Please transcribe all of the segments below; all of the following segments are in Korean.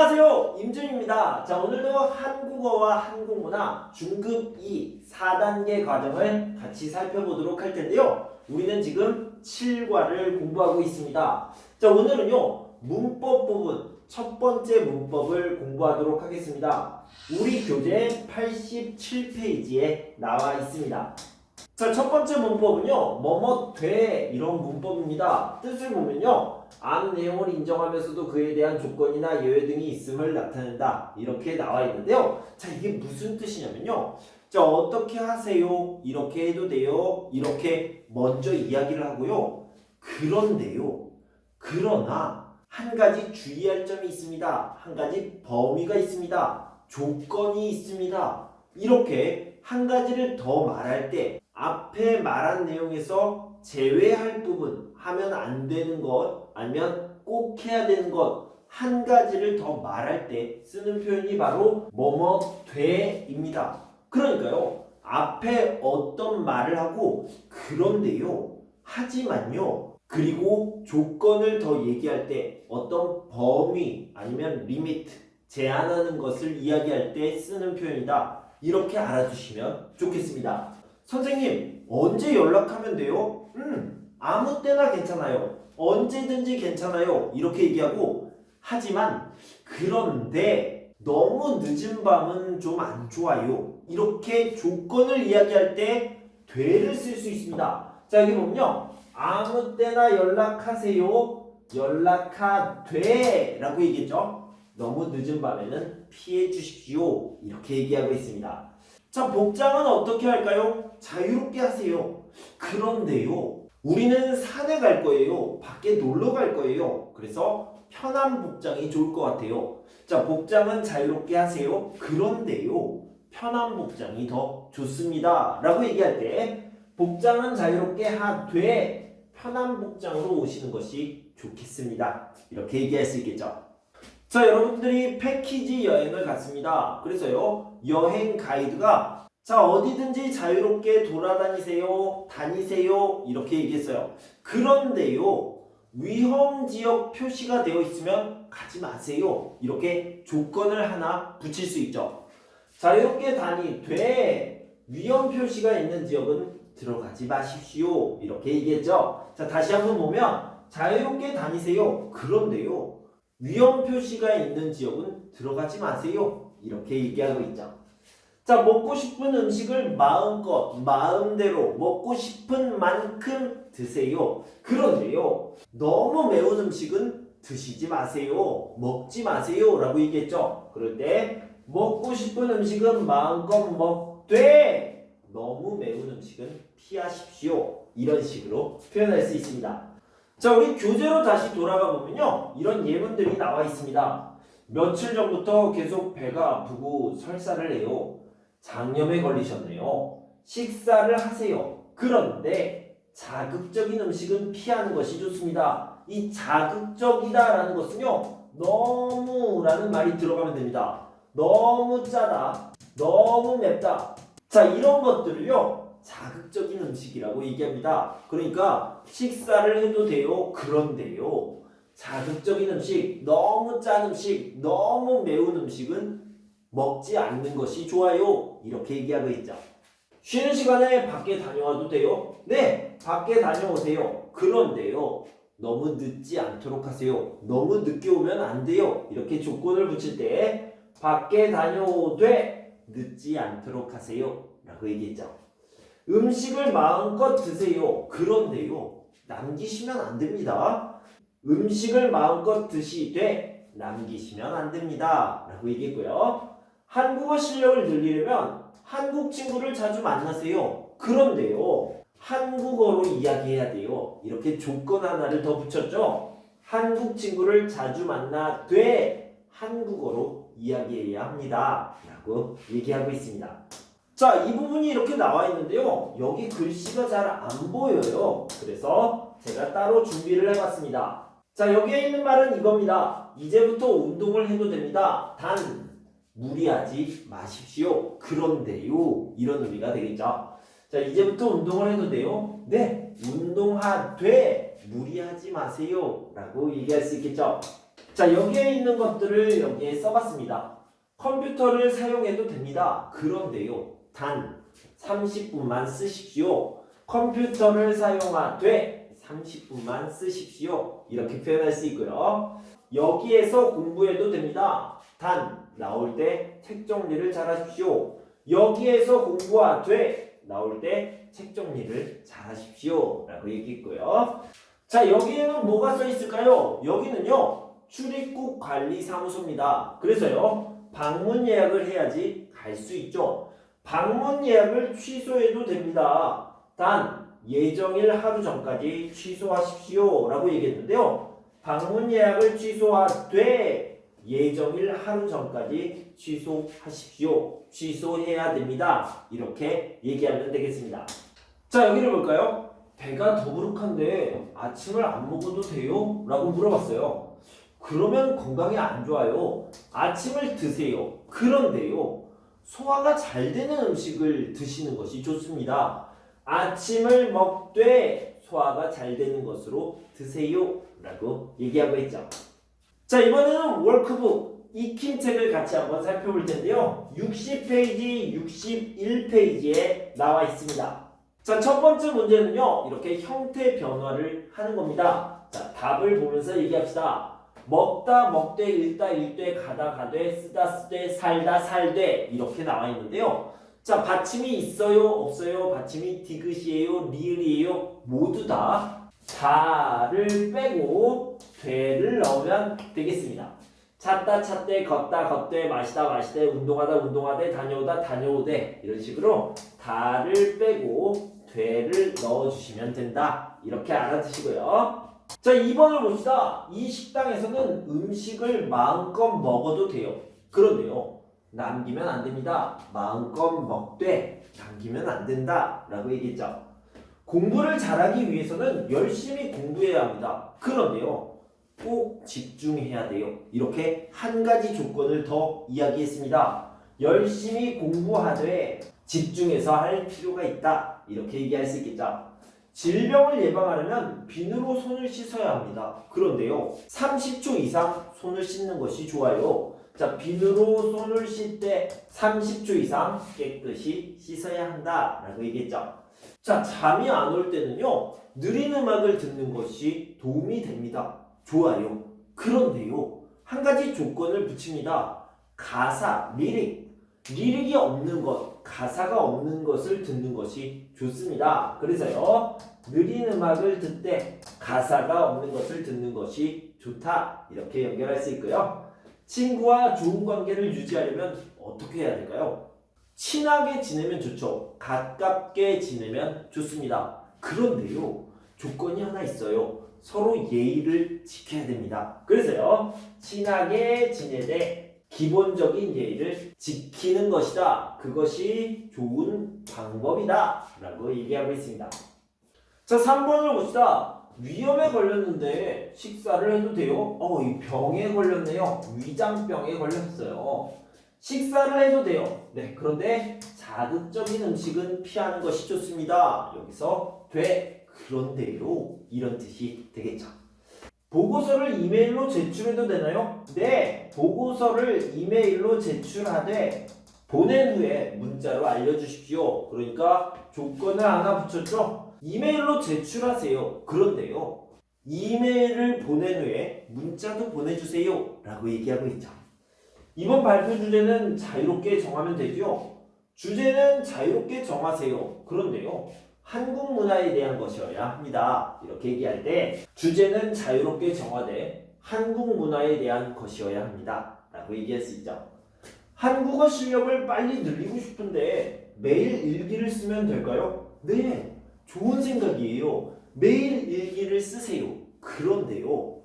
안녕하세요, 임준입니다. 자, 오늘도 한국어와 한국문화 중급 2 4단계 과정을 같이 살펴보도록 할 텐데요. 우리는 지금 7과를 공부하고 있습니다. 자, 오늘은요, 문법 부분 첫 번째 문법을 공부하도록 하겠습니다. 우리 교재 87페이지에 나와 있습니다. 자, 첫 번째 문법은요, 뭐뭐 돼 이런 문법입니다. 뜻을 보면요, 아는 내용을 인정하면서도 그에 대한 조건이나 예외 등이 있음을 나타낸다 이렇게 나와 있는데요. 자, 이게 무슨 뜻이냐면요, 자, 어떻게 하세요? 이렇게 해도 돼요? 이렇게 먼저 이야기를 하고요. 그런데요, 그러나 한 가지 주의할 점이 있습니다. 한 가지 범위가 있습니다. 조건이 있습니다. 이렇게 한 가지를 더 말할 때 앞에 말한 내용에서 제외할 부분, 하면 안 되는 것, 아니면 꼭 해야 되는 것, 한 가지를 더 말할 때 쓰는 표현이 바로 뭐뭐 돼입니다. 그러니까요, 앞에 어떤 말을 하고 그런데요, 하지만요, 그리고 조건을 더 얘기할 때 어떤 범위 아니면 리미트, 제한하는 것을 이야기할 때 쓰는 표현이다. 이렇게 알아두시면 좋겠습니다. 선생님, 언제 연락하면 돼요? 아무 때나 괜찮아요. 언제든지 괜찮아요. 이렇게 얘기하고, 하지만 그런데 너무 늦은 밤은 좀 안 좋아요. 이렇게 조건을 이야기할 때 돼를 쓸 수 있습니다. 자, 여기 보면요, 아무 때나 연락하세요. 연락하되 라고 얘기했죠. 너무 늦은 밤에는 피해 주십시오. 이렇게 얘기하고 있습니다. 자, 복장은 어떻게 할까요? 자유롭게 하세요. 그런데요, 우리는 산에 갈 거예요. 밖에 놀러 갈 거예요. 그래서 편한 복장이 좋을 것 같아요. 자, 복장은 자유롭게 하세요. 그런데요, 편한 복장이 더 좋습니다. 라고 얘기할 때 복장은 자유롭게 하되 편한 복장으로 오시는 것이 좋겠습니다. 이렇게 얘기할 수 있겠죠. 자, 여러분들이 패키지 여행을 갔습니다. 그래서요, 여행 가이드가 자, 어디든지 자유롭게 돌아다니세요, 다니세요 이렇게 얘기했어요. 그런데요, 위험지역 표시가 되어 있으면 가지 마세요. 이렇게 조건을 하나 붙일 수 있죠. 자유롭게 다니되 위험 표시가 있는 지역은 들어가지 마십시오. 이렇게 얘기했죠. 자, 다시 한번 보면 자유롭게 다니세요. 그런데요, 위험 표시가 있는 지역은 들어가지 마세요. 이렇게 얘기하고 있죠. 자, 먹고 싶은 음식을 마음껏, 마음대로, 먹고 싶은 만큼 드세요. 그런데요, 너무 매운 음식은 드시지 마세요. 먹지 마세요. 라고 얘기했죠. 그럴 때, 먹고 싶은 음식은 마음껏 먹되, 너무 매운 음식은 피하십시오. 이런 식으로 표현할 수 있습니다. 자, 우리 교재로 다시 돌아가 보면요, 이런 예문들이 나와 있습니다. 며칠 전부터 계속 배가 아프고 설사를 해요. 장염에 걸리셨네요. 식사를 하세요. 그런데 자극적인 음식은 피하는 것이 좋습니다. 이 자극적이다라는 것은요, 너무라는 말이 들어가면 됩니다. 너무 짜다, 너무 맵다. 자, 이런 것들을요, 자극적인 음식이라고 얘기합니다. 그러니까 식사를 해도 돼요. 그런데요, 자극적인 음식, 너무 짠 음식, 너무 매운 음식은 먹지 않는 것이 좋아요. 이렇게 얘기하고 있죠. 쉬는 시간에 밖에 다녀와도 돼요? 네, 밖에 다녀오세요. 그런데요, 너무 늦지 않도록 하세요. 너무 늦게 오면 안 돼요. 이렇게 조건을 붙일 때 밖에 다녀오되 늦지 않도록 하세요. 라고 얘기했죠. 음식을 마음껏 드세요. 그런데요, 남기시면 안 됩니다. 음식을 마음껏 드시되 남기시면 안 됩니다. 라고 얘기했고요. 한국어 실력을 늘리려면 한국 친구를 자주 만나세요. 그런데요, 한국어로 이야기해야 돼요. 이렇게 조건 하나를 더 붙였죠. 한국 친구를 자주 만나되 한국어로 이야기해야 합니다. 라고 얘기하고 있습니다. 자, 이 부분이 이렇게 나와 있는데요, 여기 글씨가 잘 안 보여요. 그래서 제가 따로 준비를 해봤습니다. 자, 여기에 있는 말은 이겁니다. 이제부터 운동을 해도 됩니다. 단 무리하지 마십시오. 그런데요, 이런 의미가 되겠죠. 자, 이제부터 운동을 해도 돼요? 네, 운동하되 무리하지 마세요. 라고 얘기할 수 있겠죠. 자, 여기에 있는 것들을 여기에 써봤습니다. 컴퓨터를 사용해도 됩니다. 그런데요, 단 30분만 쓰십시오. 컴퓨터를 사용하되 30분만 쓰십시오. 이렇게 표현할 수 있고요. 여기에서 공부해도 됩니다. 단 나올 때 책 정리를 잘 하십시오. 여기에서 공부하되 나올 때 책 정리를 잘 하십시오. 라고 얘기했고요. 자, 여기에는 뭐가 써 있을까요? 여기는요, 출입국 관리사무소입니다. 그래서요, 방문 예약을 해야지 갈 수 있죠. 방문 예약을 취소해도 됩니다. 단 예정일 하루 전까지 취소하십시오. 라고 얘기했는데요. 방문 예약을 취소하되 예정일 하루 전까지 취소하십시오. 취소해야 됩니다. 이렇게 얘기하면 되겠습니다. 자, 여기를 볼까요? 배가 더부룩한데 아침을 안 먹어도 돼요? 라고 물어봤어요. 그러면 건강에 안 좋아요. 아침을 드세요. 그런데요, 소화가 잘 되는 음식을 드시는 것이 좋습니다. 아침을 먹되 소화가 잘 되는 것으로 드세요. 라고 얘기하고 있죠. 자, 이번에는 워크북 익힘책을 같이 한번 살펴볼 텐데요. 60페이지, 61페이지에 나와 있습니다. 자, 첫 번째 문제는요, 이렇게 형태 변화를 하는 겁니다. 자, 답을 보면서 얘기합시다. 먹다 먹되, 읽다 읽되, 가다 가되, 쓰다 쓰되, 살다 살되 이렇게 나와 있는데요. 자, 받침이 있어요 없어요? 받침이 디귿이에요 리을이에요? 모두 다를 빼고 되를 넣으면 되겠습니다. 찾다 찾되, 걷다 걷되, 마시다 마시되, 운동하다 운동하되, 다녀오다 다녀오되 이런 식으로 다를 빼고 되를 넣어주시면 된다. 이렇게 알아두시고요. 자, 2번을 봅시다. 이 식당에서는 음식을 마음껏 먹어도 돼요. 그런데요, 남기면 안 됩니다. 마음껏 먹되 남기면 안 된다 라고 얘기했죠. 공부를 잘하기 위해서는 열심히 공부해야 합니다. 그런데요, 꼭 집중해야 돼요. 이렇게 한 가지 조건을 더 이야기했습니다. 열심히 공부하되 집중해서 할 필요가 있다. 이렇게 얘기할 수 있겠죠. 질병을 예방하려면 비누로 손을 씻어야 합니다. 그런데요, 30초 이상 손을 씻는 것이 좋아요. 자, 비누로 손을 씻을 때 30초 이상 깨끗이 씻어야 한다 라고 얘기했죠. 자, 잠이 안 올 때는요, 느린 음악을 듣는 것이 도움이 됩니다. 좋아요. 그런데요, 한 가지 조건을 붙입니다. 가사, 리릭이 없는 것, 가사가 없는 것을 듣는 것이 좋습니다. 그래서요, 느린 음악을 듣되 가사가 없는 것을 듣는 것이 좋다. 이렇게 연결할 수 있고요. 친구와 좋은 관계를 유지하려면 어떻게 해야 될까요? 친하게 지내면 좋죠. 가깝게 지내면 좋습니다. 그런데요, 조건이 하나 있어요. 서로 예의를 지켜야 됩니다. 그래서요, 친하게 지내되 기본적인 예의를 지키는 것이다. 그것이 좋은 방법이다. 라고 얘기하고 있습니다. 자, 3번을 봅시다. 위염에 걸렸는데 식사를 해도 돼요? 이 병에 걸렸네요. 위장병에 걸렸어요. 식사를 해도 돼요. 네, 그런데 자극적인 음식은 피하는 것이 좋습니다. 여기서 돼. 그런데요, 이런 뜻이 되겠죠. 보고서를 이메일로 제출해도 되나요? 네, 보고서를 이메일로 제출하되 보낸 후에 문자로 알려주십시오. 그러니까 조건을 하나 붙였죠? 이메일로 제출하세요. 그런데요, 이메일을 보낸 후에 문자도 보내주세요. 라고 얘기하고 있죠. 이번 발표 주제는 자유롭게 정하면 되죠. 주제는 자유롭게 정하세요. 그런데요, 한국 문화에 대한 것이어야 합니다. 이렇게 얘기할 때 주제는 자유롭게 정하되 한국 문화에 대한 것이어야 합니다. 라고 얘기할 수 있죠. 한국어 실력을 빨리 늘리고 싶은데 매일 일기를 쓰면 될까요? 네, 좋은 생각이에요. 매일 일기를 쓰세요. 그런데요,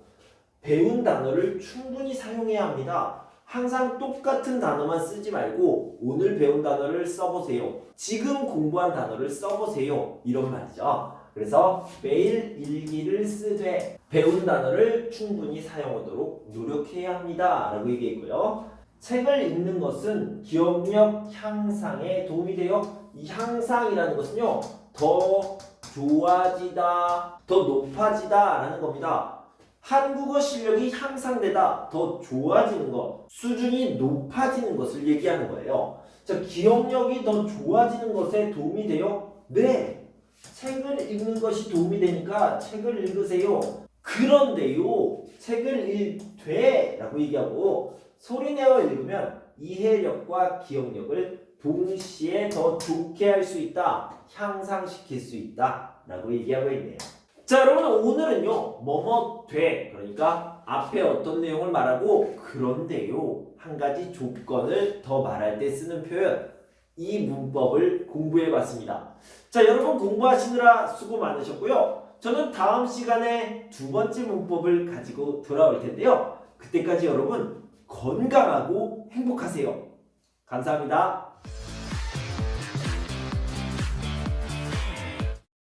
배운 단어를 충분히 사용해야 합니다. 항상 똑같은 단어만 쓰지 말고 오늘 배운 단어를 써보세요. 지금 공부한 단어를 써보세요. 이런 말이죠. 그래서 매일 일기를 쓰되 배운 단어를 충분히 사용하도록 노력해야 합니다. 라고 얘기했고요. 책을 읽는 것은 기억력 향상에 도움이 돼요. 이 향상이라는 것은요, 더 좋아지다, 더 높아지다 라는 겁니다. 한국어 실력이 향상되다, 더 좋아지는 것, 수준이 높아지는 것을 얘기하는 거예요. 자, 기억력이 더 좋아지는 것에 도움이 돼요? 네. 책을 읽는 것이 도움이 되니까 책을 읽으세요. 그런데요, 책을 읽되 라고 얘기하고 소리내어 읽으면 이해력과 기억력을 동시에 더 좋게 할 수 있다, 향상시킬 수 있다 라고 얘기하고 있네요. 자, 여러분 오늘은요 뭐뭐 돼, 그러니까 앞에 어떤 내용을 말하고 그런데요 한 가지 조건을 더 말할 때 쓰는 표현, 이 문법을 공부해 봤습니다. 자, 여러분 공부하시느라 수고 많으셨고요. 저는 다음 시간에 두 번째 문법을 가지고 돌아올 텐데요. 그때까지 여러분 건강하고 행복하세요. 감사합니다.